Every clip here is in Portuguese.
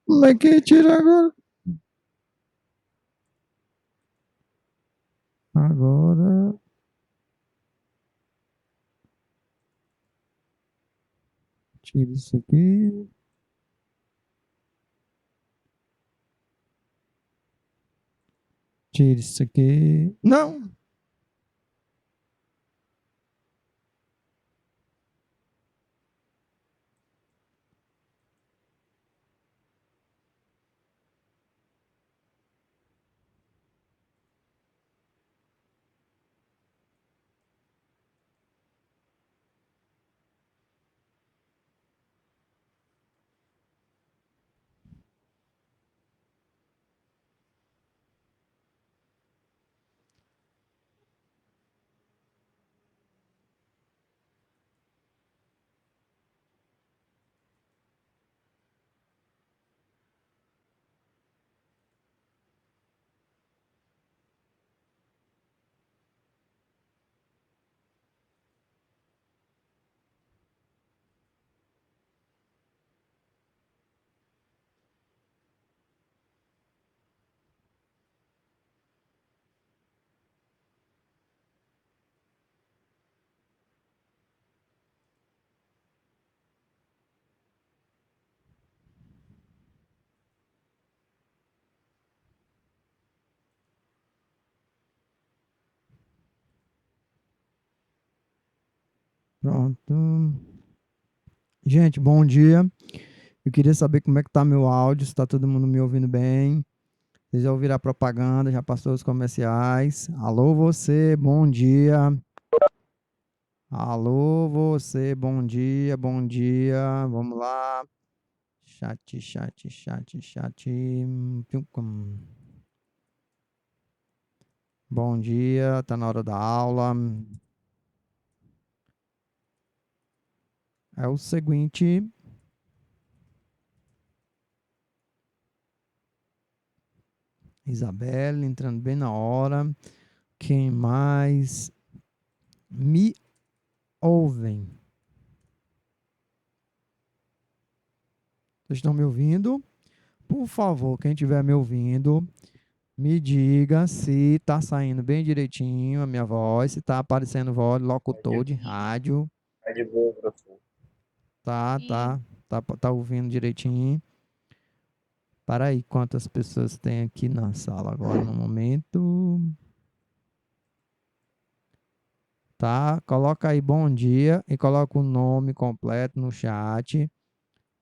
Como é que tira agora? Agora. Tira isso aqui. Tira isso aqui. Não! Pronto. Gente, bom dia. Eu queria saber como é que tá meu áudio, se tá todo mundo me ouvindo bem. Vocês já ouviram a propaganda, já passou os comerciais. Alô, você, bom dia. Alô, você, bom dia, bom dia. Vamos lá. Chat, chat, chat, chat. Pium, pum. Bom dia, tá na hora da aula. É o seguinte, Isabelle entrando bem na hora. Quem mais me ouvem? Vocês estão me ouvindo? Por favor, quem estiver me ouvindo, me diga se tá saindo bem direitinho a minha voz, se tá aparecendo voz de locutor de rádio. Tá de boa, professor. Tá ouvindo direitinho. Para aí, quantas pessoas tem aqui na sala agora no momento? Tá? Coloca aí bom dia e coloca o nome completo no chat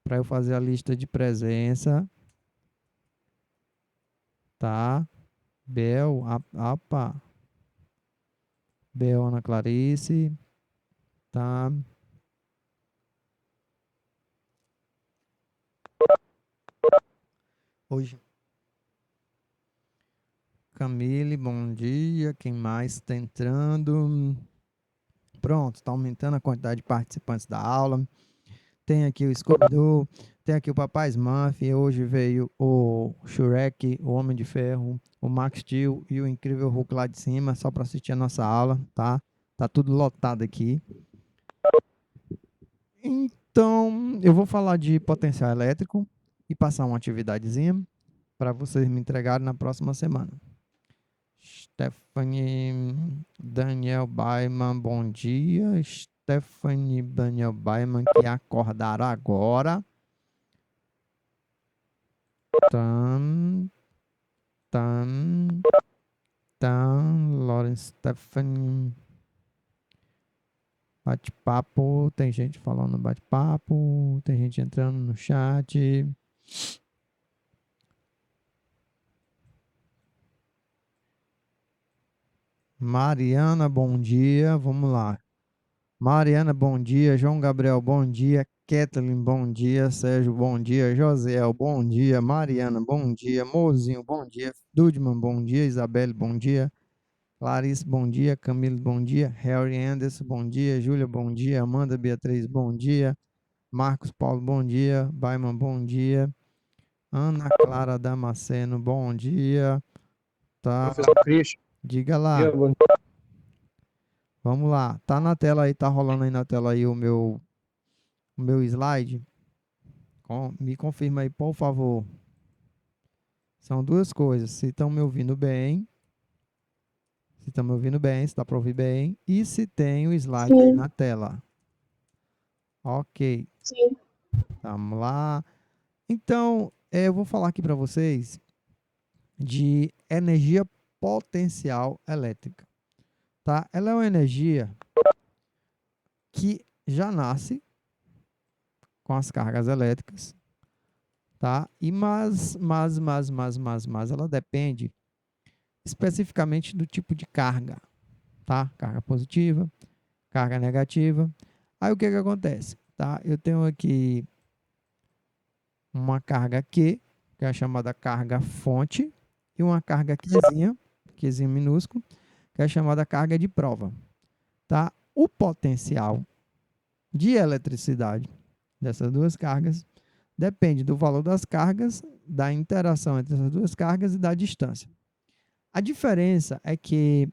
para eu fazer a lista de presença, tá? Bel, apa, Bel Ana Clarice, tá? Hoje. Camille, bom dia. Quem mais está entrando? Pronto, está aumentando a quantidade de participantes da aula. Tem aqui o Scooby-Doo, tem aqui o Papai Smurf. Hoje veio o Shrek, o Homem de Ferro, o Max Steel e o Incrível Hulk lá de cima, só para assistir a nossa aula, tá? Tá tudo lotado aqui. Então, eu vou falar de potencial elétrico e passar uma atividadezinha para vocês me entregarem na próxima semana. Stephanie Daniel Baiman, bom dia. Stephanie Daniel Baiman, que acordaram agora. Tam, tam, Lawrence Stephanie. Bate-papo, tem gente falando no bate-papo, tem gente entrando no chat. Mariana, bom dia. Vamos lá. Mariana, bom dia. João Gabriel, bom dia. Kathleen, bom dia. Sérgio, bom dia. Josiel, bom dia. Mariana, bom dia. Mozinho, bom dia. Dudman, bom dia. Isabelle, bom dia. Clarice, bom dia. Camilo, bom dia. Harry Anderson, bom dia. Júlia, bom dia. Amanda Beatriz, bom dia. Marcos Paulo, bom dia. Baiman, bom dia. Ana Clara Damasceno, bom dia. Tá, Professor Christian, diga lá. bom Vamos lá. Tá na tela aí, tá rolando aí na tela aí o meu slide. Me confirma aí, por favor. São duas coisas. Se estão me ouvindo bem, se estão me ouvindo bem, se dá para ouvir bem, e se tem o slide aí Sim, na tela. Ok, sim. vamos lá. Então, eu vou falar aqui para vocês de energia potencial elétrica, tá? Ela é uma energia que já nasce com as cargas elétricas, tá? E mas ela depende especificamente do tipo de carga, tá? Carga positiva, carga negativa. Aí o que que acontece, tá? Eu tenho aqui uma carga Q, que é a chamada carga fonte, e uma carga Qzinha minúsculo, que é a chamada carga de prova, tá? O potencial de eletricidade dessas duas cargas depende do valor das cargas, da interação entre essas duas cargas e da distância. A diferença é que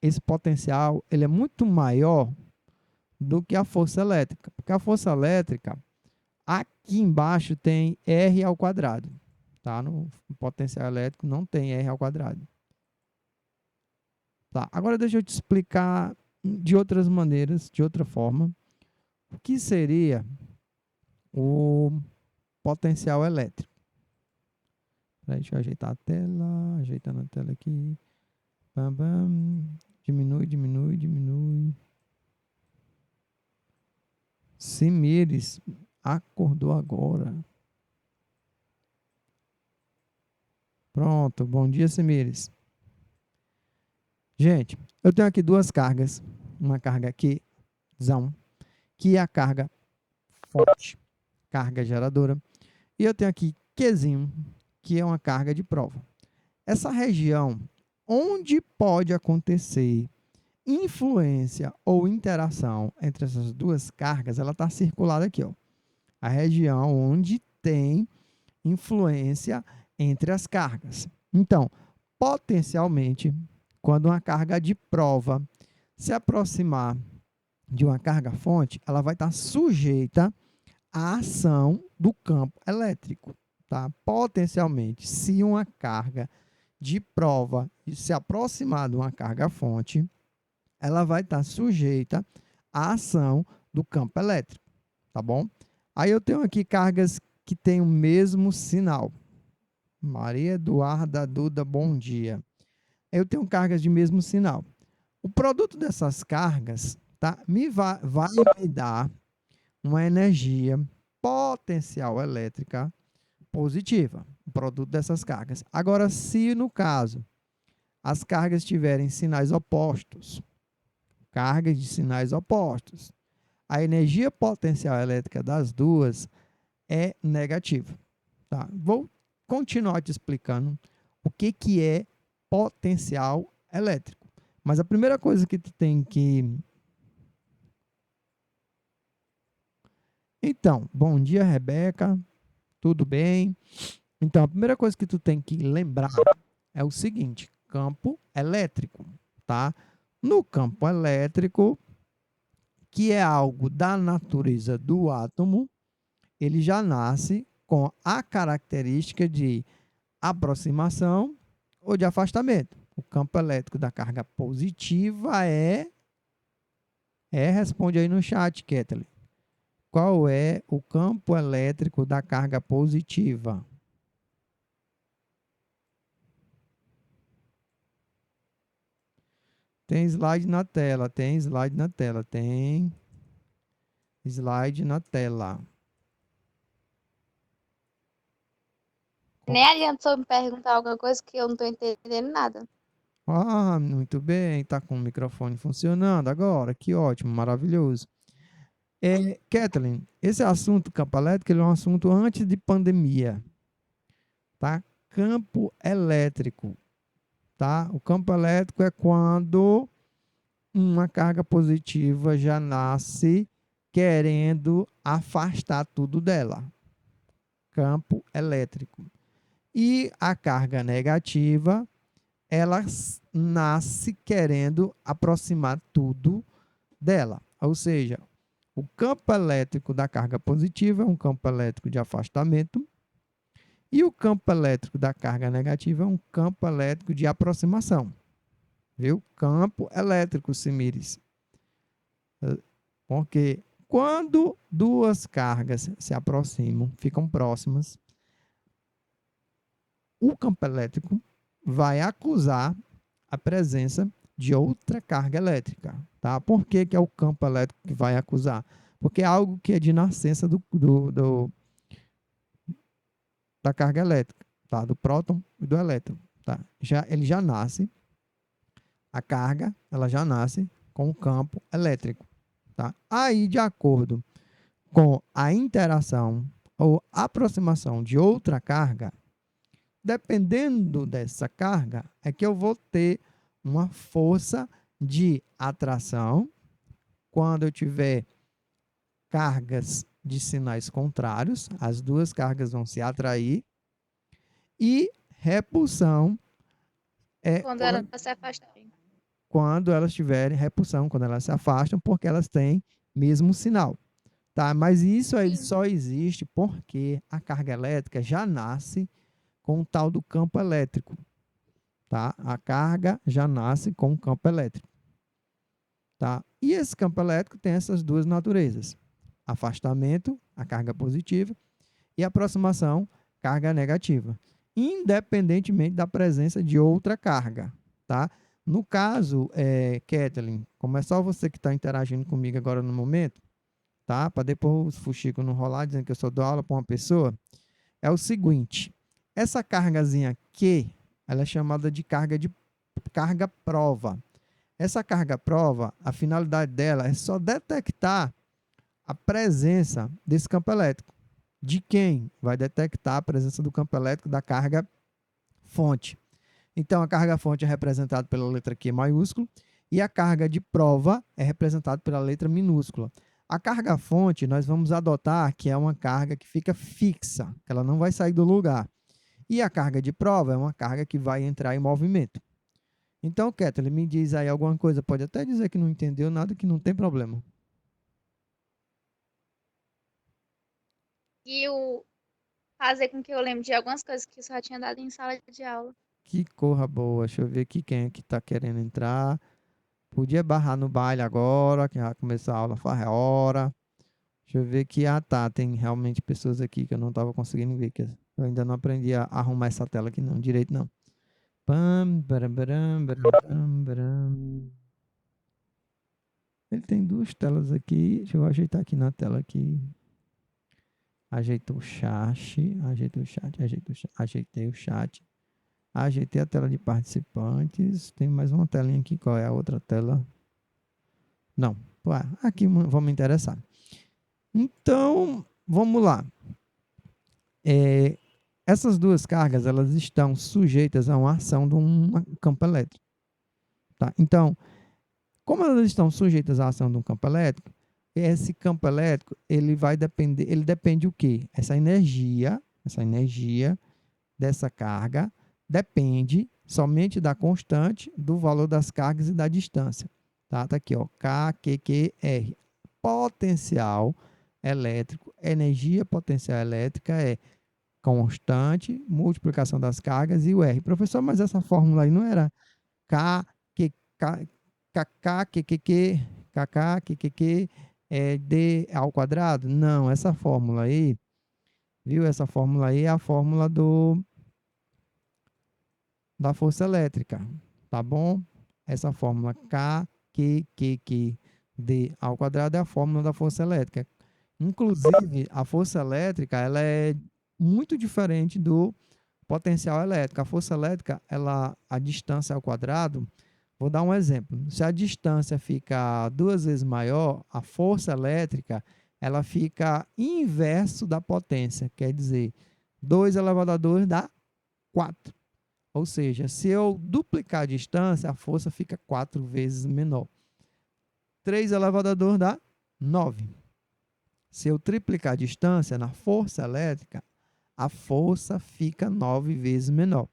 esse potencial ele é muito maior do que a força elétrica, porque a força elétrica aqui embaixo tem R ao quadrado, tá? No potencial elétrico não tem R ao quadrado. Tá, agora deixa eu te explicar de outras maneiras, de outra forma, o que seria o potencial elétrico. Deixa eu ajeitar a tela, ajeitando a tela aqui. Bam, bam. Diminui, diminui, diminui. Simires acordou agora. Pronto, bom dia, Simires. Gente, eu tenho aqui duas cargas. Uma carga Q, que é a carga fonte, carga geradora. E eu tenho aqui Qzinho, que é uma carga de prova. Essa região onde pode acontecer influência ou interação entre essas duas cargas, ela está circulada aqui, ó. A região onde tem influência entre as cargas. Então, potencialmente, quando uma carga de prova se aproximar de uma carga fonte, ela vai estar sujeita à ação do campo elétrico, tá? Potencialmente, se uma carga de prova se aproximar de uma carga fonte, ela vai estar sujeita à ação do campo elétrico, tá bom? Aí eu tenho aqui cargas que têm o mesmo sinal. Maria Eduarda Duda, bom dia. Eu tenho cargas de mesmo sinal. O produto dessas cargas, tá? Vai me dar uma energia potencial elétrica positiva, o produto dessas cargas. Agora, se no caso as cargas tiverem sinais opostos, cargas de sinais opostos, a energia potencial elétrica das duas é negativa, tá? Vou continuar te explicando o que que é potencial elétrico. Mas a primeira coisa que tu tem que... Então, bom dia, Rebeca. Tudo bem? Então, a primeira coisa que tu tem que lembrar é o seguinte: campo elétrico, tá? No campo elétrico, que é algo da natureza do átomo, ele já nasce com a característica de aproximação ou de afastamento. O campo elétrico da carga positiva responde aí no chat, Kathleen. Qual é o campo elétrico da carga positiva? Tem slide na tela, tem slide na tela, tem slide na tela. Nem adianta me perguntar alguma coisa que eu não tô entendendo nada. Ah, muito bem, tá com o microfone funcionando agora, que ótimo, maravilhoso. Kathleen, esse assunto campo elétrico ele é um assunto antes de pandemia, tá? Campo elétrico, tá? O campo elétrico é quando uma carga positiva já nasce querendo afastar tudo dela. Campo elétrico. E a carga negativa, ela nasce querendo aproximar tudo dela. Ou seja, o campo elétrico da carga positiva é um campo elétrico de afastamento e o campo elétrico da carga negativa é um campo elétrico de aproximação. Viu? Campo elétrico, Simires. Porque quando duas cargas se aproximam, ficam próximas, o campo elétrico vai acusar a presença de outra carga elétrica. Tá? Por que, que é o campo elétrico que vai acusar? Porque é algo que é de nascença da carga elétrica, tá? Do próton e do elétron. Tá? Ele já nasce, a carga ela já nasce com o campo elétrico. Tá? Aí, de acordo com a interação ou aproximação de outra carga, dependendo dessa carga, é que eu vou ter uma força de atração quando eu tiver cargas de sinais contrários, as duas cargas vão se atrair, e repulsão é Quando ela se afastarem. quando elas tiverem repulsão, quando elas se afastam, porque elas têm mesmo sinal. Tá? Mas isso aí só existe porque a carga elétrica já nasce com o tal do campo elétrico. Tá? A carga já nasce com o campo elétrico. Tá? E esse campo elétrico tem essas duas naturezas. Afastamento, a carga positiva, e aproximação, carga negativa. Independentemente da presença de outra carga. Tá? No caso, Kathleen, como é só você que está interagindo comigo agora no momento, tá? Para depois os fuxicos não rolar dizendo que eu só dou aula para uma pessoa, é o seguinte, essa cargazinha Q, ela é chamada de carga prova. Essa carga prova, a finalidade dela é só detectar a presença desse campo elétrico. De quem? Vai detectar a presença do campo elétrico da carga fonte. Então, a carga fonte é representada pela letra Q maiúscula e a carga de prova é representada pela letra minúscula. A carga fonte, nós vamos adotar que é uma carga que fica fixa, que ela não vai sair do lugar. E a carga de prova é uma carga que vai entrar em movimento. Então, Kathleen, me diz aí alguma coisa. Pode até dizer que não entendeu nada, que não tem problema. E fazer com que eu lembre de algumas coisas que eu só tinha dado em sala de aula. Que corra boa. Deixa eu ver aqui quem é que está querendo entrar. Podia barrar no baile agora, que já começou a aula faz hora. Deixa eu ver que, tá, tem realmente pessoas aqui que eu não estava conseguindo ver, que eu ainda não aprendi a arrumar essa tela aqui não, direito não. Pam, baram, baram, baram, baram. Ele tem duas telas aqui, deixa eu ajeitar aqui na tela aqui. Ajeitei o chat, ajeitei o chat. Ajeitei a tela de participantes. Tem mais uma telinha aqui, qual é a outra tela? Não, aqui vamos interessar. Então, vamos lá. Essas duas cargas, elas estão sujeitas a uma ação de um campo elétrico. Tá? Então, como elas estão sujeitas à ação de um campo elétrico, esse campo elétrico, ele depende o quê? Essa energia dessa carga depende somente da constante, do valor das cargas e da distância. Tá aqui, ó, KQQR. Potencial elétrico, energia potencial elétrica é constante, multiplicação das cargas e o R. Professor, mas essa fórmula aí não era KQQQ D ao quadrado? Não, essa fórmula aí, viu? Essa fórmula aí é a fórmula da força elétrica, tá bom? Essa fórmula KQQQ D ao quadrado é a fórmula da força elétrica. Inclusive, a força elétrica, ela é muito diferente do potencial elétrico. A força elétrica, a distância ao quadrado, Vou dar um exemplo. Se a distância fica 2 vezes maior, a força elétrica ela fica inverso da potência. Quer dizer, 2 elevado a 2 dá 4. Ou seja, se eu duplicar a distância, a força fica 4 vezes menor. 3 elevado a 2 dá 9. Se eu triplicar a distância na força elétrica, a força fica 9 vezes menor.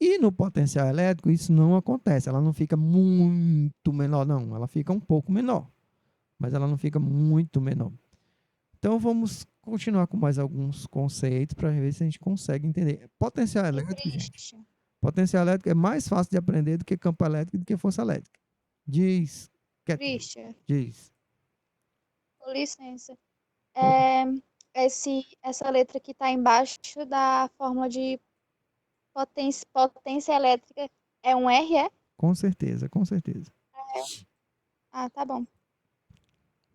E no potencial elétrico isso não acontece, ela não fica muito menor, não, ela fica um pouco menor, mas ela não fica muito menor. Então vamos continuar com mais alguns conceitos para ver se a gente consegue entender. Potencial elétrico, gente. Triste. Potencial elétrico é mais fácil de aprender do que campo elétrico e do que força elétrica. Diz, Kathleen, Triste. diz. Com licença. É, essa letra que está embaixo da fórmula de potência elétrica é um R, é? Com certeza, com certeza. Ah, tá bom.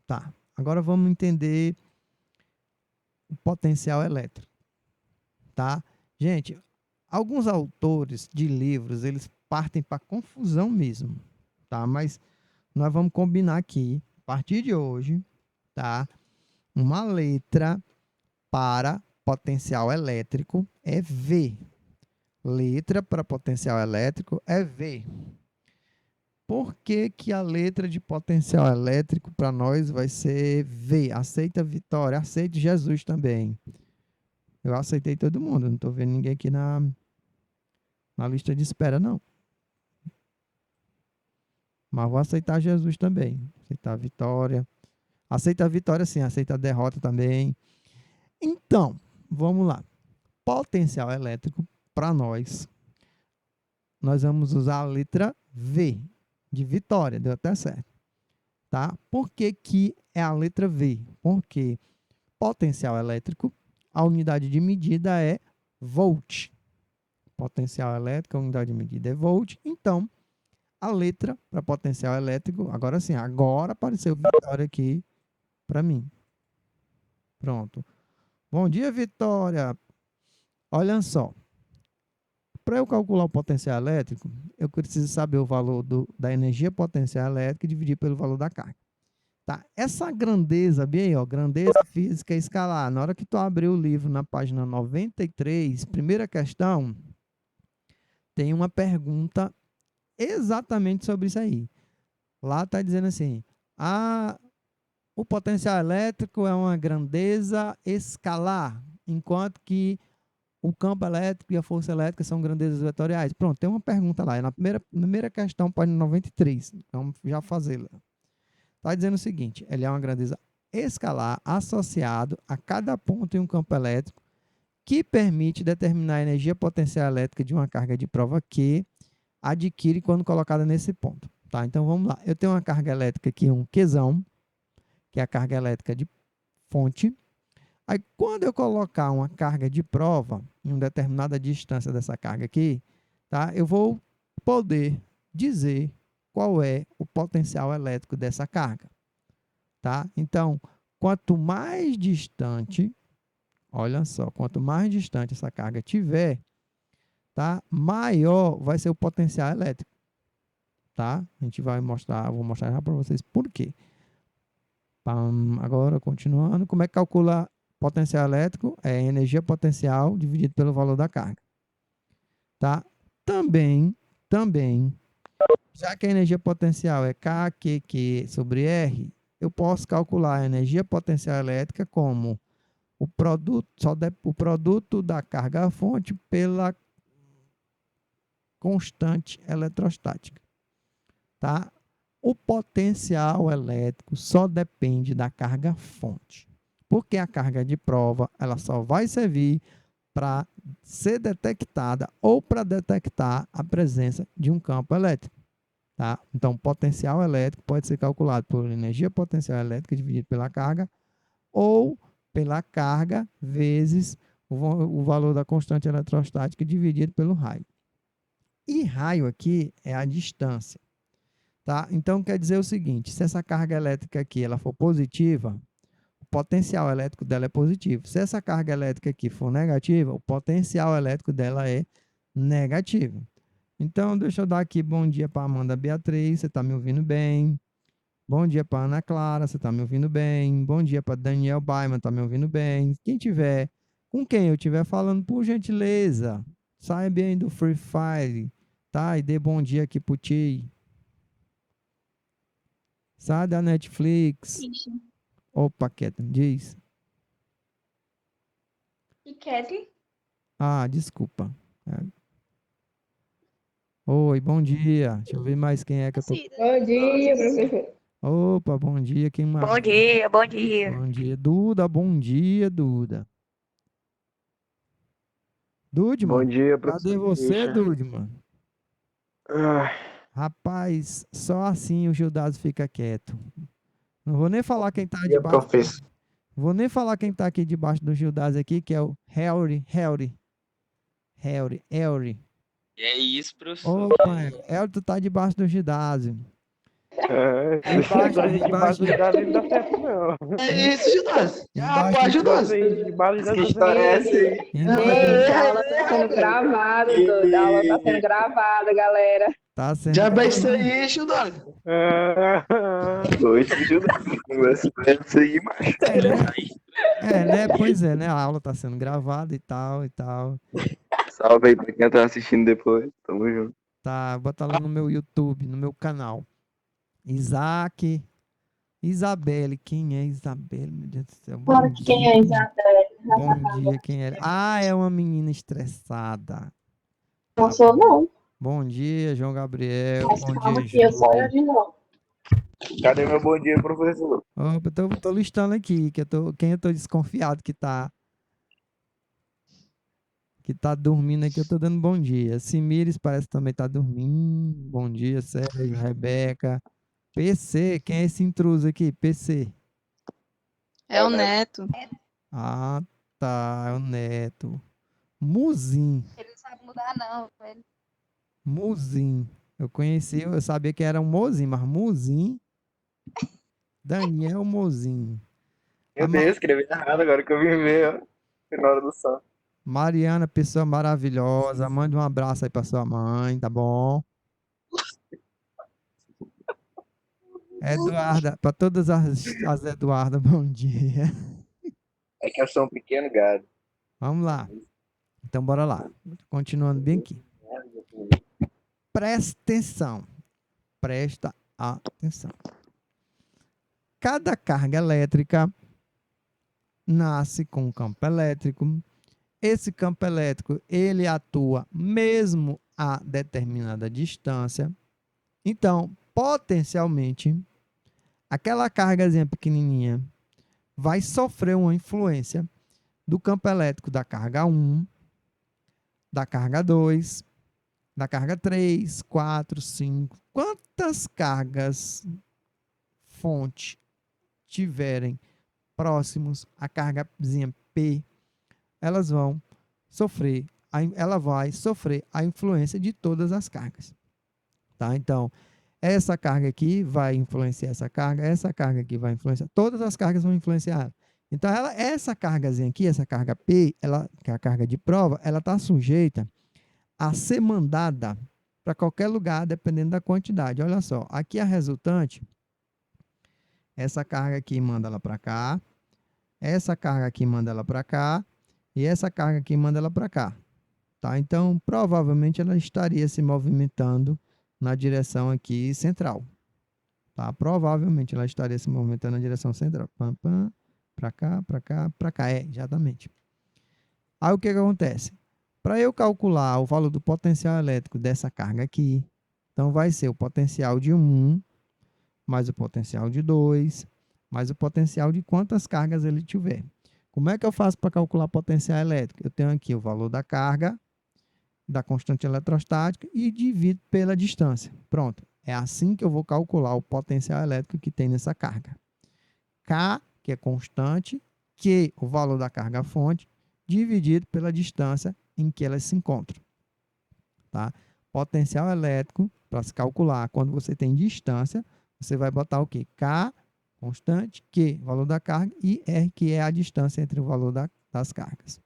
Tá. Agora vamos entender o potencial elétrico, tá? Gente, alguns autores de livros, eles partem para confusão mesmo, tá? Mas nós vamos combinar aqui, a partir de hoje, tá? Uma letra para potencial elétrico é V. Letra para potencial elétrico é V. Por que que a letra de potencial elétrico para nós vai ser V? Aceita Vitória, aceite Jesus também. Eu aceitei todo mundo, não estou vendo ninguém aqui na lista de espera, não. Mas vou aceitar Jesus também. Aceitar a vitória. Aceita a vitória, sim. Aceita a derrota também. Então, vamos lá. Potencial elétrico, para nós vamos usar a letra V, de vitória. Deu até certo. Tá? Por que que é a letra V? Porque potencial elétrico, a unidade de medida é volt. Potencial elétrico, a unidade de medida é volt. Então, a letra para potencial elétrico, agora sim, agora apareceu Vitória aqui para mim. Pronto. Bom dia, Vitória. Olha só. Para eu calcular o potencial elétrico, eu preciso saber o valor da energia potencial elétrica e dividir pelo valor da carga. Tá? Essa grandeza, bem aí, ó, grandeza física escalar. Na hora que tu abrir o livro na página 93, primeira questão, tem uma pergunta exatamente sobre isso aí. Lá está dizendo assim: o potencial elétrico é uma grandeza escalar, enquanto que o campo elétrico e a força elétrica são grandezas vetoriais. Pronto, tem uma pergunta lá. É na primeira questão, página 93. Vamos já fazê-la. Está dizendo o seguinte: ele é uma grandeza escalar associado a cada ponto em um campo elétrico que permite determinar a energia potencial elétrica de uma carga de prova que adquire quando colocada nesse ponto. Tá? Então vamos lá. Eu tenho uma carga elétrica aqui, um Qzão, que é a carga elétrica de fonte. Aí quando eu colocar uma carga de prova em uma determinada distância dessa carga aqui, tá? Eu vou poder dizer qual é o potencial elétrico dessa carga, tá? Então, quanto mais distante, olha só, quanto mais distante essa carga tiver, tá? Maior vai ser o potencial elétrico, tá? A gente vai mostrar, vou mostrar já para vocês por quê. Agora, continuando, como é que calcula potencial elétrico? É energia potencial dividido pelo valor da carga, tá? Também, já que a energia potencial é KQQ sobre R, eu posso calcular a energia potencial elétrica como o produto da carga-fonte pela constante eletrostática, tá? O potencial elétrico só depende da carga-fonte, porque a carga de prova ela só vai servir para ser detectada ou para detectar a presença de um campo elétrico. Tá? Então, o potencial elétrico pode ser calculado por energia potencial elétrica dividido pela carga ou pela carga vezes o valor da constante eletrostática dividido pelo raio. E raio aqui é a distância. Tá? Então, quer dizer o seguinte, se essa carga elétrica aqui ela for positiva, o potencial elétrico dela é positivo. Se essa carga elétrica aqui for negativa, o potencial elétrico dela é negativo. Então, deixa eu dar aqui bom dia para Amanda Beatriz, você está me ouvindo bem? Bom dia para Ana Clara, você está me ouvindo bem? Bom dia para Daniel Baiman, está me ouvindo bem? Quem tiver, com quem eu estiver falando, por gentileza, saia bem do Free Fire, tá? E dê bom dia aqui pro Ti. Sai da Netflix. Ixi. Opa, Kathleen, diz. E Kathleen? Ah, desculpa. É. Oi, bom dia. Deixa eu ver mais quem é que eu tô. Bom dia, professor. Opa, bom dia, quem mais? Bom dia, bom dia. Bom dia, Duda. Bom dia, Duda. Bom Dudman, dia, cadê professor você, Christian. Dudman? Ah, Rapaz, só assim o Gildazo fica quieto. Não vou nem falar quem tá dia, debaixo. professor. Vou nem falar quem tá aqui debaixo do Gildazo aqui, que é o Helry. E é isso, professor. Opa, Helry, tu tá debaixo do Gildazo. Esse Embaixo, negócio de debaixo do gás não dá certo, não. É isso, Judas. Embaixo, Rapaz, Judas. Negócio aí de debaixo do Que gás história é essa aí? embaixo, A aula tá sendo gravada, doido. A aula tá sendo gravada, galera. tá sendo Já é isso gravado. aí, Judas. Oxe, Judas, conversa essa aí, macho. É, né? É, né? Pois é, né? A aula tá sendo gravada e tal, e tal. Salve aí pra quem tá assistindo depois. Tamo junto. Tá, bota lá no meu YouTube, no meu canal. Isaac, Isabelle. Quem é Isabelle, meu Deus do céu? Bom Claro que quem é dia. Isabel? Bom dia, quem é? Ah, é uma menina estressada. Não Tá sou, bom. não. Bom dia, João Gabriel. Mas Bom calma dia, que eu sou eu Júlia. de novo. Cadê meu bom dia, professor? Opa, tô listando aqui, quem eu tô desconfiado que tá dormindo aqui, eu tô dando bom dia. Simires parece que também tá dormindo. Bom dia, Sérgio, Rebeca. PC, quem é esse intruso aqui? PC. É o Neto. Ah, tá, é o Neto. Muzin, Ele não sabe mudar, não, velho. Muzin. Eu sabia que era um Mozin, mas Muzin, Daniel Mozin. A Meu Deus, escrevi errado agora que eu vim ver, ó. Na hora do som. Mariana, pessoa maravilhosa. Mande um abraço aí pra sua mãe, tá bom? Eduarda, pra todas as Eduarda, bom dia. É que eu sou um pequeno gado. Vamos lá. Então, bora lá. Continuando bem aqui. Presta atenção. Presta atenção. Cada carga elétrica nasce com um campo elétrico. Esse campo elétrico, ele atua mesmo a determinada distância. Então, potencialmente, aquela cargazinha pequenininha vai sofrer uma influência do campo elétrico da carga 1, da carga 2, da carga 3, 4, 5. Quantas cargas fonte tiverem próximos à cargazinha P, ela vai sofrer a influência de todas as cargas, tá? Então, essa carga aqui vai influenciar essa carga aqui vai influenciar, todas as cargas vão influenciar. Então, essa cargazinha aqui, essa carga P, que é a carga de prova, ela está sujeita a ser mandada para qualquer lugar, dependendo da quantidade. Olha só, aqui a resultante, essa carga aqui manda ela para cá, essa carga aqui manda ela para cá, e essa carga aqui manda ela para cá. Tá? Então, provavelmente ela estaria se movimentando na direção aqui central. Tá? Provavelmente ela estaria se movimentando na direção central. Pam, pam, para cá, para cá, para cá. É, exatamente. Aí o que acontece? Para eu calcular o valor do potencial elétrico dessa carga aqui, então vai ser o potencial de 1, mais o potencial de 2, mais o potencial de quantas cargas ele tiver. Como é que eu faço para calcular potencial elétrico? Eu tenho aqui o valor da carga, da constante eletrostática e divido pela distância. Pronto. É assim que eu vou calcular o potencial elétrico que tem nessa carga. K, que é constante, Q, o valor da carga fonte, dividido pela distância em que elas se encontram. Tá? Potencial elétrico, para se calcular, quando você tem distância, você vai botar o quê? K, constante, Q, valor da carga, e R, que é a distância entre o valor das cargas.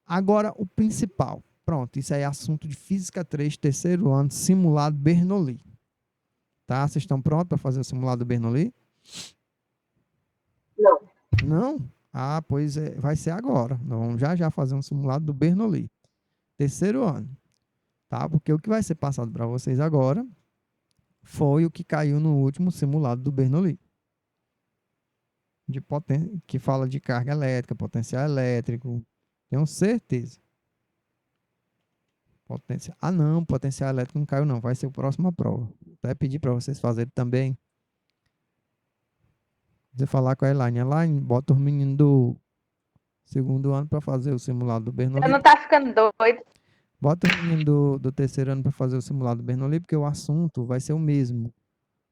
Agora, o principal. Pronto, isso aí é assunto de Física 3, terceiro ano, simulado Bernoulli. Tá? Vocês estão prontos para fazer o simulado Bernoulli? Não. Não? Ah, pois vai ser agora. Nós vamos já fazer um simulado do Bernoulli. Terceiro ano. Tá? Porque o que vai ser passado para vocês agora foi o que caiu no último simulado do Bernoulli. Que fala de carga elétrica, potencial elétrico. Tenho certeza. Ah, não, potencial elétrico não caiu, não. Vai ser a próxima prova. Até pedir para vocês fazerem também. Você falar com a Elaine. Elaine, bota os meninos do segundo ano para fazer o simulado do Bernoulli. Eu não tá ficando doido. Bota os meninos do terceiro ano para fazer o simulado do Bernoulli, porque o assunto vai ser o mesmo.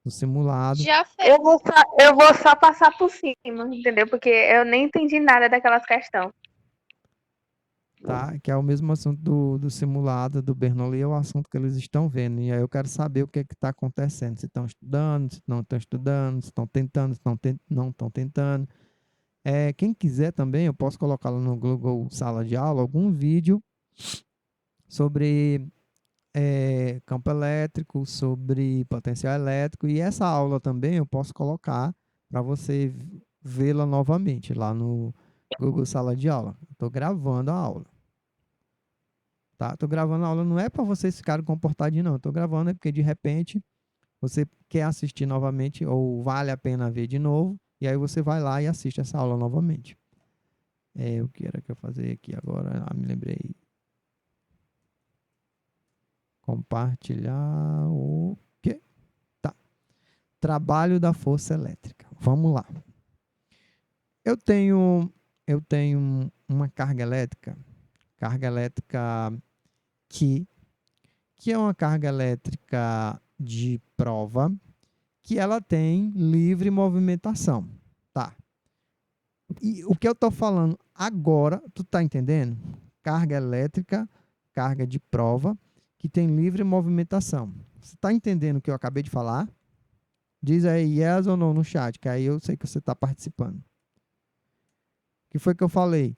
O simulado. Já fez. Eu vou só passar por cima, entendeu? Porque eu nem entendi nada daquelas questões. Tá? Que é o mesmo assunto do simulado do Bernoulli, é o assunto que eles estão vendo. E aí eu quero saber o que está acontecendo. Se estão estudando, se não estão estudando, se estão tentando, se não estão tentando. Quem quiser também, eu posso colocar lá no Google Sala de Aula algum vídeo sobre campo elétrico, sobre potencial elétrico. E essa aula também eu posso colocar para você vê-la novamente lá no Google Sala de Aula. Estou gravando a aula. Tá? Tô gravando a aula, não é para vocês ficarem comportadinhos, não. Tô gravando porque de repente você quer assistir novamente ou vale a pena ver de novo, e aí você vai lá e assiste essa aula novamente. O que era que eu fazia aqui agora? Me lembrei. Compartilhar o quê? Tá. Trabalho da força elétrica. Vamos lá. Eu tenho uma carga elétrica que é uma carga elétrica de prova, que ela tem livre movimentação, tá? E o que eu estou falando agora, tu tá entendendo? Carga elétrica, carga de prova, que tem livre movimentação. Você tá entendendo o que eu acabei de falar? Diz aí yes ou não no chat, que aí eu sei que você está participando. O que foi que eu falei?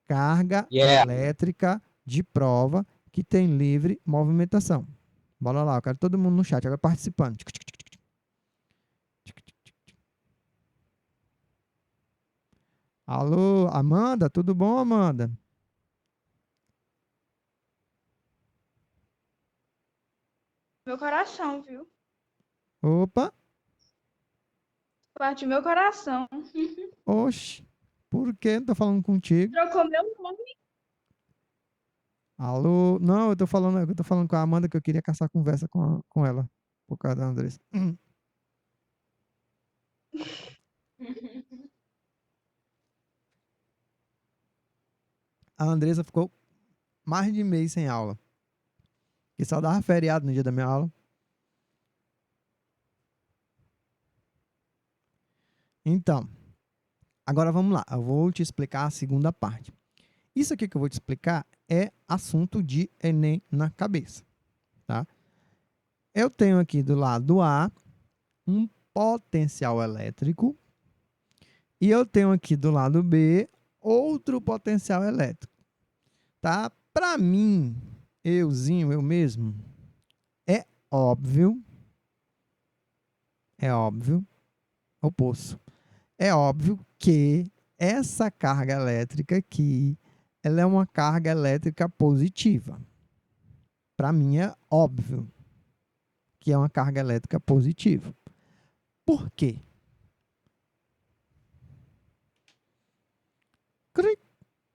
Carga elétrica de prova que tem livre movimentação. Bora lá, eu quero todo mundo no chat, agora participando. Alô, Amanda, tudo bom, Amanda? Meu coração, viu? Opa, Partiu meu coração. oxe, por que não tô falando contigo? Trocou meu nome. Alô, não, eu tô falando com a Amanda que eu queria caçar conversa com ela, por causa da Andressa. A Andressa ficou mais de mês sem aula. Que só dava feriado no dia da minha aula. Então, agora vamos lá. Eu vou te explicar a segunda parte. Isso aqui que eu vou te explicar é assunto de Enem na cabeça, tá? Eu tenho aqui do lado A um potencial elétrico e eu tenho aqui do lado B outro potencial elétrico, tá? Para mim, eu mesmo, é óbvio, é óbvio que essa carga elétrica aqui, ela é uma carga elétrica positiva. Para mim é óbvio que é uma carga elétrica positiva. Por quê? Cric,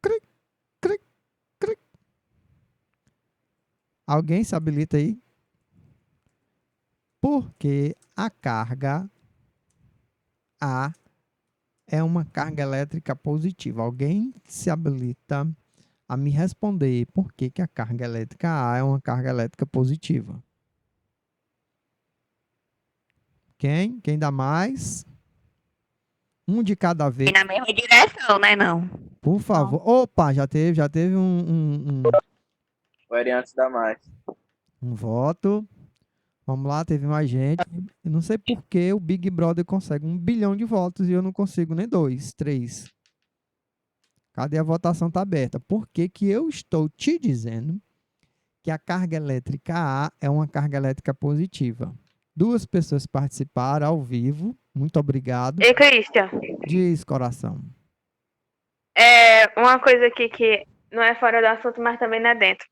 cric, cric, cric. Alguém se habilita aí? Porque a carga A é uma carga elétrica positiva. Alguém se habilita a me responder por que a carga elétrica A é uma carga elétrica positiva? Quem? Quem dá mais? Um de cada vez. Na mesma direção, né, não? Por favor. Opa, já teve Variantes da mais. um voto. Vamos lá, teve mais gente. Eu não sei por que o Big Brother consegue 1 bilhão de votos e eu não consigo nem 2, 3. Cadê a votação? Está aberta. Por que que eu estou te dizendo que a carga elétrica A é uma carga elétrica positiva? 2 pessoas participaram ao vivo. Muito obrigado. E Christian, Diz, coração. uma coisa aqui que não é fora do assunto, mas também não é dentro.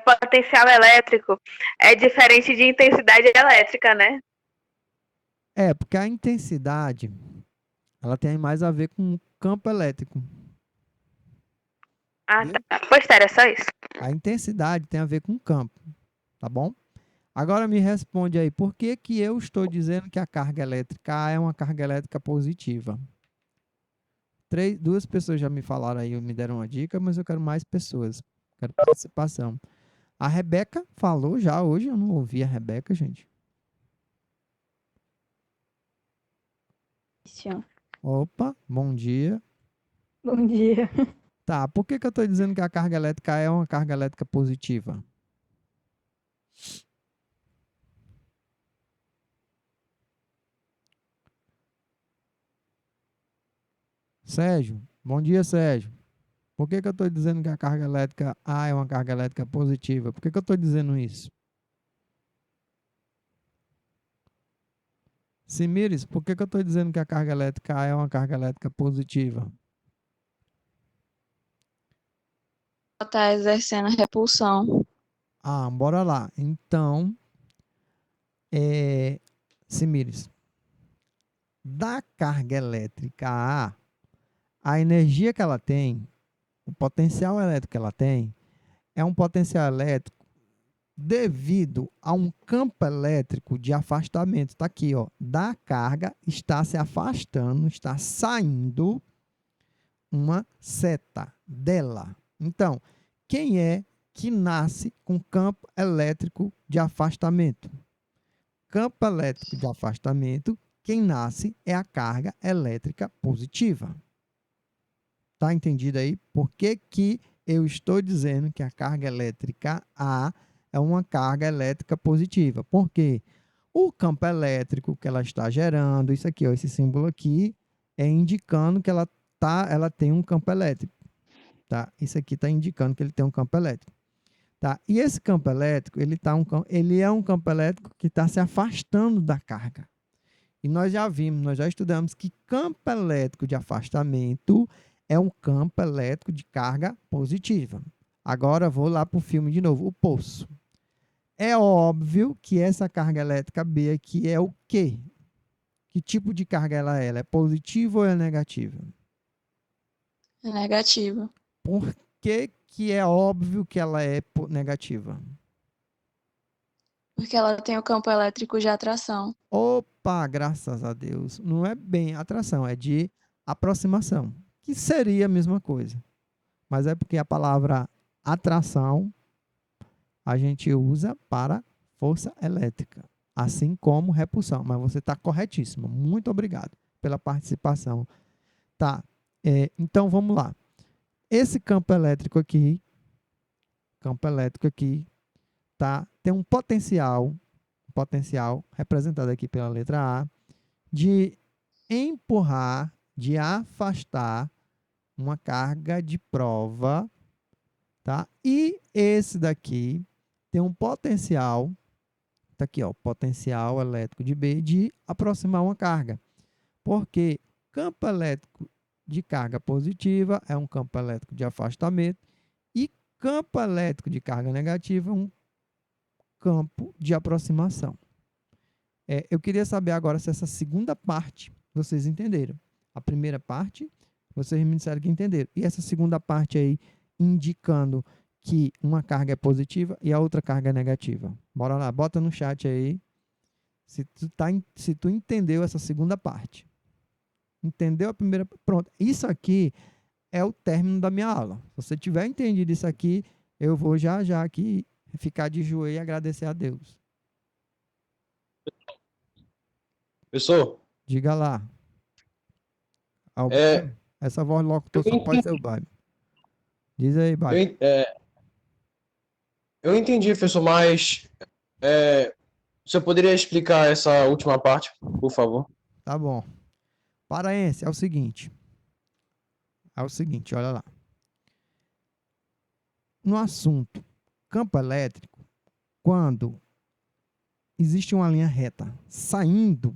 Potencial elétrico é diferente de intensidade elétrica, né? Porque a intensidade, ela tem mais a ver com o campo elétrico. Ah, Viu? tá. Pois tá, era só isso. A intensidade tem a ver com o campo, tá bom? Agora me responde aí, por que que eu estou dizendo que a carga elétrica A é uma carga elétrica positiva? 2 pessoas já me falaram aí, me deram uma dica, mas eu quero mais pessoas. Quero participação. A Rebeca falou já hoje, eu não ouvi a Rebeca, gente. Opa, bom dia. Bom dia. Tá, por que que eu estou dizendo que a carga elétrica é uma carga elétrica positiva? Sérgio, bom dia, Sérgio. Por que que eu estou dizendo que a carga elétrica A é uma carga elétrica positiva? Por que que eu estou dizendo isso? Simires, por que que eu estou dizendo que a carga elétrica A é uma carga elétrica positiva? Ela tá exercendo repulsão. Bora lá. Então, Simires, da carga elétrica a energia que ela tem, o potencial elétrico que ela tem, é um potencial elétrico devido a um campo elétrico de afastamento. Está aqui, ó, da carga está se afastando, está saindo uma seta dela. Então, quem é que nasce com campo elétrico de afastamento? Campo elétrico de afastamento, quem nasce é a carga elétrica positiva. Tá entendido aí? Por que que eu estou dizendo que a carga elétrica A é uma carga elétrica positiva? Porque o campo elétrico que ela está gerando, isso aqui, ó, esse símbolo aqui, é indicando que ela tem um campo elétrico. Tá? Isso aqui está indicando que ele tem um campo elétrico. Tá? E esse campo elétrico, ele é um campo elétrico que está se afastando da carga. E nós já estudamos que campo elétrico de afastamento é um campo elétrico de carga positiva. Agora vou lá para o filme de novo, o poço. É óbvio que essa carga elétrica B aqui é o quê? Que tipo de carga ela é? Ela é positiva ou é negativa? É negativa. Por que que é óbvio que ela é negativa? Porque ela tem o campo elétrico de atração. Opa, graças a Deus. Não é bem atração, é de aproximação, que seria a mesma coisa. Mas é porque a palavra atração a gente usa para força elétrica, assim como repulsão. Mas você está corretíssimo. Muito obrigado pela participação. Tá, então vamos lá. Esse campo elétrico aqui, tá, tem um potencial representado aqui pela letra A, de empurrar, de afastar uma carga de prova, tá? E esse daqui tem um potencial, tá aqui, ó, potencial elétrico de B de aproximar uma carga. Porque campo elétrico de carga positiva é um campo elétrico de afastamento e campo elétrico de carga negativa é um campo de aproximação. Eu queria saber agora se essa segunda parte vocês entenderam. A primeira parte, vocês me disseram que entenderam. E essa segunda parte aí, indicando que uma carga é positiva e a outra carga é negativa. Bora lá, bota no chat aí se tu entendeu essa segunda parte. Entendeu a primeira? Pronto. Isso aqui é o término da minha aula. Se você tiver entendido isso aqui, eu vou já aqui ficar de joelho e agradecer a Deus. Professor, Diga lá. Essa voz locutor só pode ser o Babi. Diz aí, Babi. eu entendi, professor, mas você poderia explicar essa última parte, por favor? Tá bom. Paraense, é o seguinte. É o seguinte, olha lá. No assunto campo elétrico, quando existe uma linha reta saindo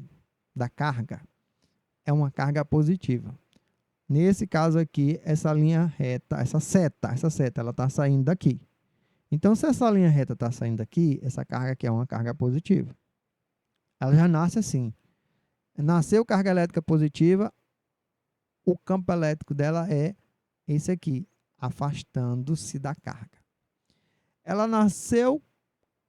da carga, é uma carga positiva. Nesse caso aqui, essa linha reta, essa seta, ela está saindo daqui. Então, se essa linha reta está saindo daqui, essa carga aqui é uma carga positiva. Ela já nasce assim. Nasceu carga elétrica positiva, o campo elétrico dela é esse aqui, afastando-se da carga. Ela nasceu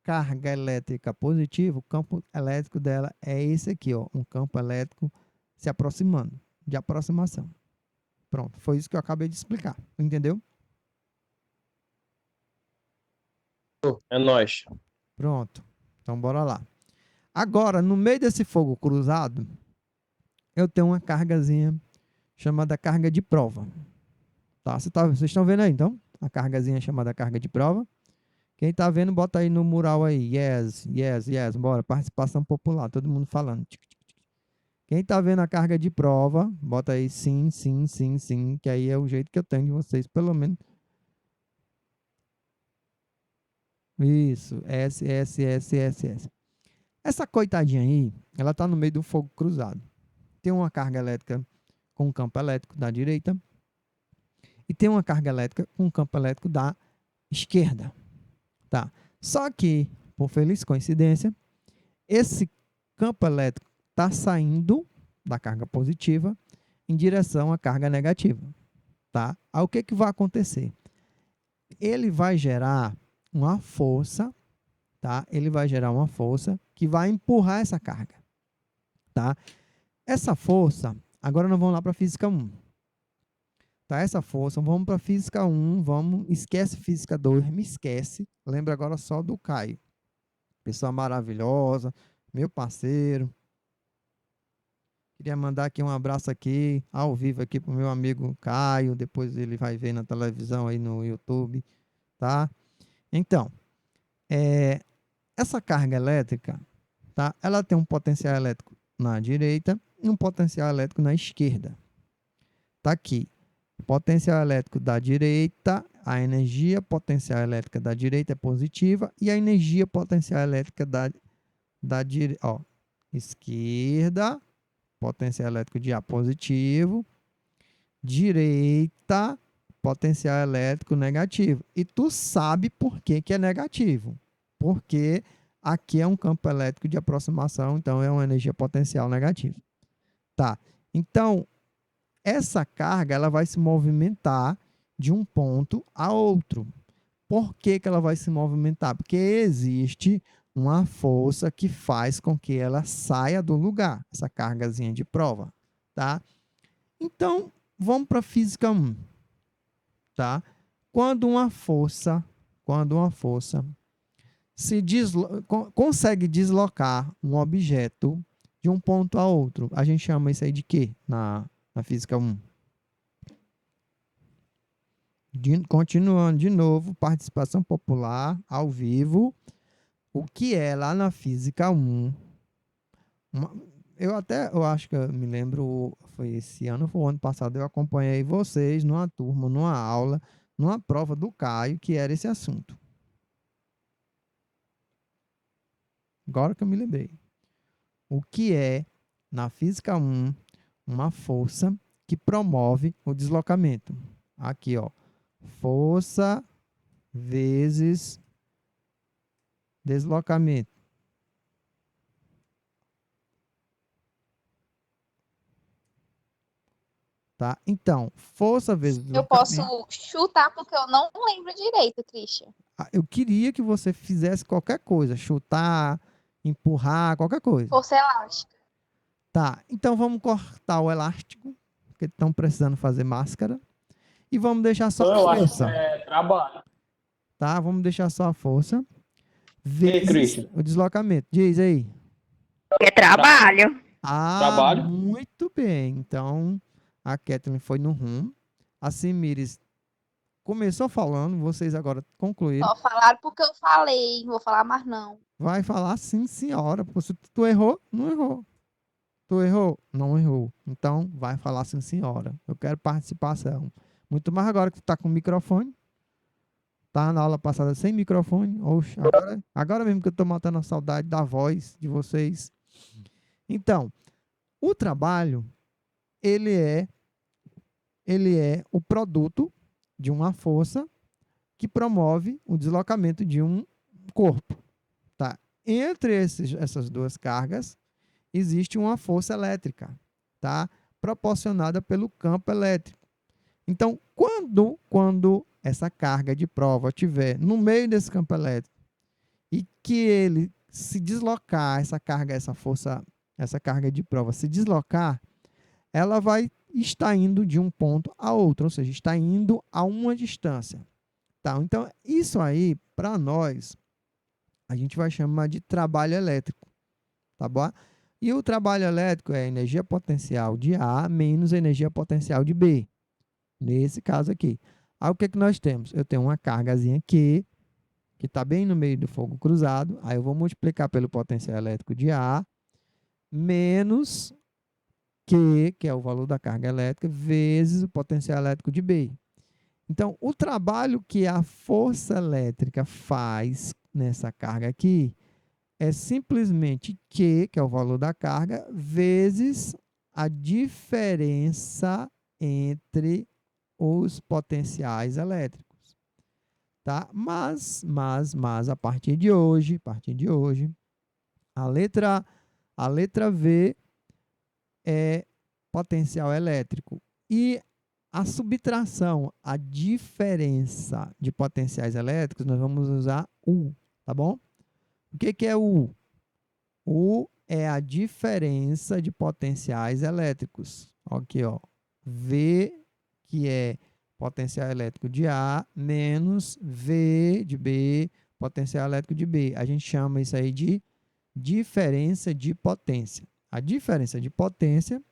carga elétrica positiva, o campo elétrico dela é esse aqui, ó, um campo elétrico se aproximando, de aproximação. Pronto, foi isso que eu acabei de explicar, entendeu? É nóis. Pronto, então bora lá. Agora, no meio desse fogo cruzado, eu tenho uma cargazinha chamada carga de prova. Tá? Vocês estão vendo aí, então? A cargazinha chamada carga de prova. Quem tá vendo, bota aí no mural aí. Yes, yes, yes. Bora, participação popular, todo mundo falando. Quem tá vendo a carga de prova, bota aí sim, sim, sim, sim, que aí é o jeito que eu tenho de vocês, pelo menos. Isso, S, S, S, S, S. Essa coitadinha aí, ela tá no meio do fogo cruzado. Tem uma carga elétrica com um campo elétrico da direita e tem uma carga elétrica com um campo elétrico da esquerda. Tá? Só que, por feliz coincidência, esse campo elétrico está saindo da carga positiva em direção à carga negativa. Tá? Aí o que, que vai acontecer? Ele vai gerar uma força, tá? Ele vai gerar uma força que vai empurrar essa carga. Tá? Essa força, agora nós vamos lá para a física 1. Tá? Essa força, vamos para a física 1, esquece física 2, me esquece. Lembra agora só do Caio. Pessoa maravilhosa, meu parceiro. Queria mandar aqui um abraço aqui, ao vivo aqui pro meu amigo Caio, depois ele vai ver na televisão aí no YouTube, tá? Então, essa carga elétrica, tá? Ela tem um potencial elétrico na direita e um potencial elétrico na esquerda. Tá aqui. Potencial elétrico da direita, a energia potencial elétrica da direita é positiva e a energia potencial elétrica da direita, ó, esquerda, potencial elétrico de A positivo, direita, potencial elétrico negativo. E tu sabe por que que é negativo? Porque aqui é um campo elétrico de aproximação, então é uma energia potencial negativa. Tá? Então, essa carga ela vai se movimentar de um ponto a outro. Por que que ela vai se movimentar? Porque existe uma força que faz com que ela saia do lugar, essa cargazinha de prova, tá? Então, vamos para a física 1, tá? Quando uma força consegue deslocar um objeto de um ponto a outro, a gente chama isso aí de quê na física 1? Continuando de novo, participação popular, ao vivo. O que é lá na física 1? Eu acho que eu me lembro, foi esse ano, foi o ano passado, eu acompanhei vocês numa turma, numa aula, numa prova do Caio, que era esse assunto. Agora que eu me lembrei. O que é, na física 1, uma força que promove o deslocamento? Aqui, ó. Força vezes deslocamento. Tá? Então, força vezes Eu deslocamento. posso chutar porque eu não lembro direito, Christian. Eu queria que você fizesse qualquer coisa, chutar, empurrar, qualquer coisa. Força elástica. Tá, então vamos cortar o elástico, porque estão precisando fazer máscara. E vamos deixar só a força. Trabalho. Tá, vamos deixar só a força. Ei, Vezes Christian. o deslocamento. Diz aí. É trabalho. Ah, Trabalho. muito bem. Então, a Kathleen foi no rum. A Simires começou falando, vocês agora concluíram. Só falaram porque eu falei, não vou falar mais não. Vai falar sim, senhora. Porque se tu errou, não errou. Tu errou? Não errou. Então, vai falar sim, senhora. Eu quero participação. Muito mais agora que tu tá com o microfone. Tá na aula passada sem microfone. Oxe, agora mesmo que eu tô matando a saudade da voz de vocês. Então, o trabalho, ele é o produto de uma força que promove o deslocamento de um corpo. Tá? Entre essas duas cargas, existe uma força elétrica, tá? Proporcionada pelo campo elétrico. Então, quando essa carga de prova estiver no meio desse campo elétrico e que ele se deslocar, essa carga de prova se deslocar, ela vai estar indo de um ponto a outro, ou seja, está indo a uma distância. Tá? Então, isso aí, para nós, a gente vai chamar de trabalho elétrico. Tá bom? E o trabalho elétrico é a energia potencial de A menos a energia potencial de B. Nesse caso aqui. Aí o que que nós temos? Eu tenho uma cargazinha Q, que está bem no meio do fogo cruzado. Aí eu vou multiplicar pelo potencial elétrico de A, menos Q, que é o valor da carga elétrica, vezes o potencial elétrico de B. Então, o trabalho que a força elétrica faz nessa carga aqui é simplesmente Q, que é o valor da carga, vezes a diferença entre os potenciais elétricos. Tá? Mas a partir de hoje, a letra V é potencial elétrico. E a subtração, a diferença de potenciais elétricos, nós vamos usar U, tá bom? O que é U? U é a diferença de potenciais elétricos. Aqui, ó. V, que é potencial elétrico de A, menos V de B, potencial elétrico de B. A gente chama isso aí de diferença de potência. A diferença de potência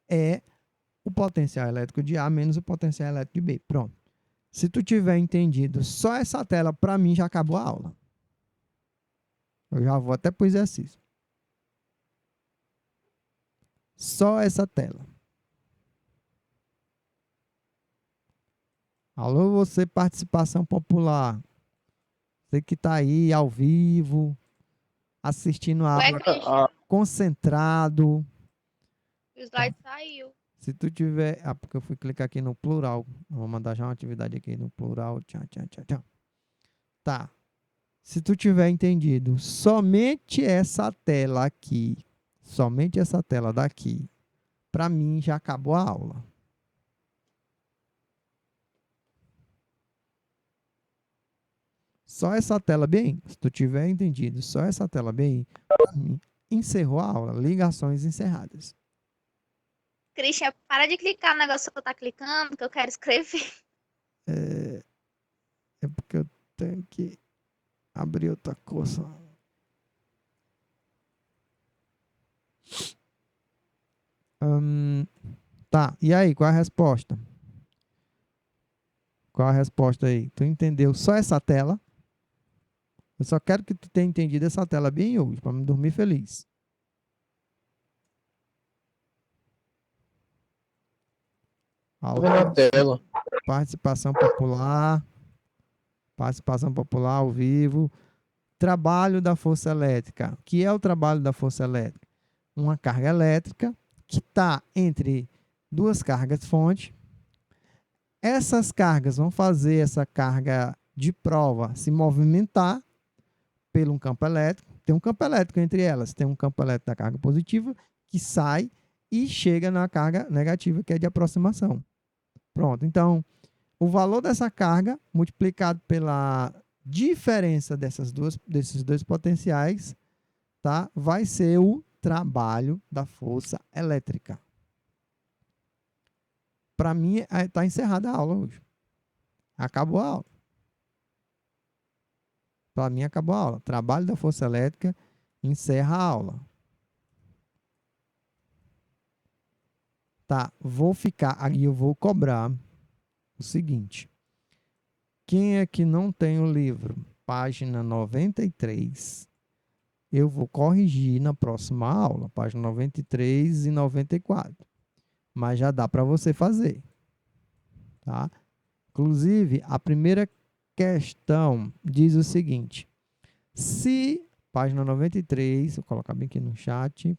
é o potencial elétrico de A menos o potencial elétrico de B. Pronto. Se tu tiver entendido só essa tela, para mim já acabou a aula. Eu já vou até para o exercício. Só essa tela. Alô, você, participação popular. Você que está aí ao vivo, assistindo a Ué, aula Christian, concentrado. o slide saiu. Se tu tiver... Ah, porque eu fui clicar aqui no plural. Vou mandar já uma atividade aqui no plural. Tchau, tchau, tchau, tchau. Tá. Se tu tiver entendido somente essa tela aqui, somente essa tela daqui, para mim já acabou a aula. Só essa tela bem, se tu tiver entendido, só essa tela bem, para mim, encerrou a aula. Ligações encerradas. Christian, para de clicar no negócio que eu tá clicando, que eu quero escrever. É porque eu tenho que abrir outra coisa. Tá, e aí, qual é a resposta? Qual a resposta aí? Tu entendeu só essa tela? Eu só quero que tu tenha entendido essa tela bem hoje, para me dormir feliz. Tô vendo a tela. Participação popular. Participação popular ao vivo. Trabalho da força elétrica. O que é o trabalho da força elétrica? Uma carga elétrica que está entre duas cargas fonte. Essas cargas vão fazer essa carga de prova se movimentar pelo um campo elétrico. Tem um campo elétrico entre elas. Tem um campo elétrico da carga positiva que sai e chega na carga negativa, que é de aproximação. Pronto. Então, o valor dessa carga multiplicado pela diferença desses dois potenciais, tá? Vai ser o trabalho da força elétrica. Para mim, está encerrada a aula hoje. Acabou a aula. Para mim, acabou a aula. Trabalho da força elétrica encerra a aula. Tá, vou ficar... Aí eu vou cobrar o seguinte. Quem é que não tem o livro? Página 93. eu vou corrigir na próxima aula, página 93 e 94. Mas já dá para você fazer, tá? Inclusive, a primeira questão diz o seguinte: se, página 93, vou colocar bem aqui no chat,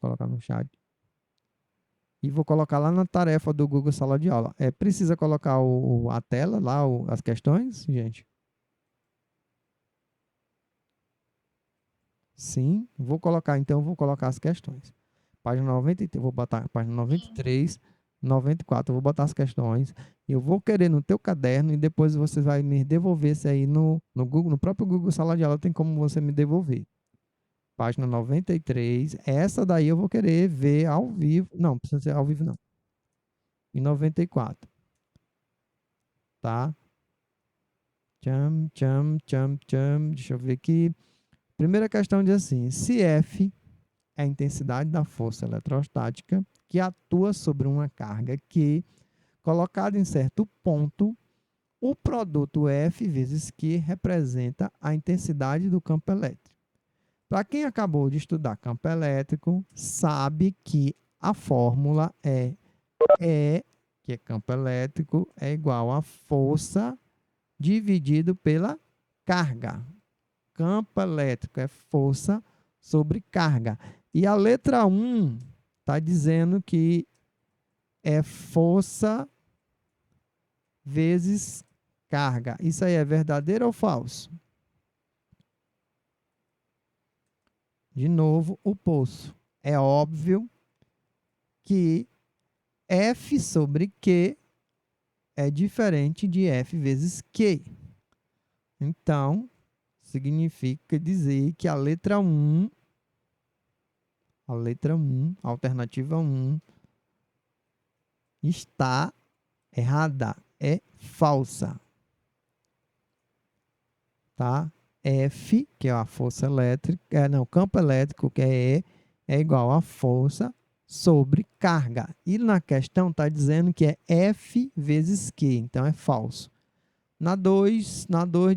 e vou colocar lá na tarefa do Google Sala de Aula. Precisa colocar a tela lá, as questões, gente? Sim, vou colocar as questões. Página 93, vou botar página 93, 94, eu vou botar as questões. Eu vou querer no teu caderno e depois você vai me devolver isso aí no Google, no próprio Google Sala de Aula tem como você me devolver. Página 93, essa daí eu vou querer ver ao vivo. Não, precisa ser ao vivo não. Em 94. Tá? Deixa eu ver aqui. Primeira questão diz assim: se F é a intensidade da força eletrostática que atua sobre uma carga Q, colocada em certo ponto, o produto F vezes Q representa a intensidade do campo elétrico. Para quem acabou de estudar campo elétrico, sabe que a fórmula é E, que é campo elétrico, é igual a força dividido pela carga. Campo elétrico é força sobre carga. E a letra 1 está dizendo que é força vezes carga. Isso aí é verdadeiro ou falso? De novo, o poço. É óbvio que F sobre Q é diferente de F vezes Q. Então, significa dizer que a letra 1, a alternativa 1, está errada, é falsa. Tá? F, que é a força elétrica, campo elétrico, que é E, é igual a força sobre carga. E na questão está dizendo que é F vezes Q, então é falso. Na 2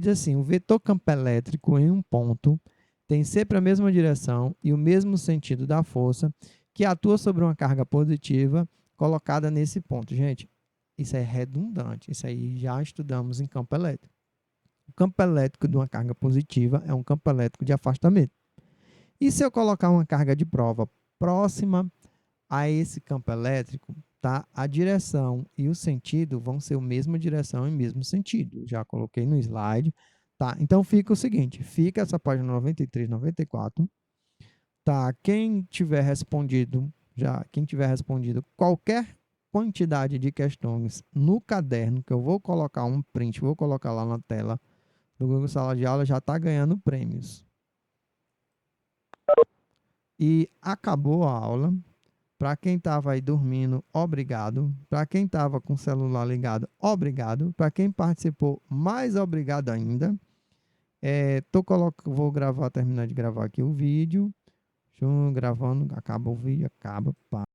diz assim: o vetor campo elétrico em um ponto tem sempre a mesma direção e o mesmo sentido da força que atua sobre uma carga positiva colocada nesse ponto. Gente, isso é redundante. Isso aí já estudamos em campo elétrico. O campo elétrico de uma carga positiva é um campo elétrico de afastamento. E se eu colocar uma carga de prova próxima a esse campo elétrico, tá? A direção e o sentido vão ser a mesma direção e mesmo sentido. Já coloquei no slide, tá? Então fica o seguinte, fica essa página 93, 94, tá? Quem tiver respondido qualquer quantidade de questões no caderno, que eu vou colocar um print, vou colocar lá na tela do Google Sala de Aula, já está ganhando prêmios. E acabou a aula. Para quem estava aí dormindo, obrigado. Para quem estava com o celular ligado, obrigado. Para quem participou, mais obrigado ainda. Vou terminar de gravar aqui o vídeo. Gravando, acaba o vídeo, acaba. Pá.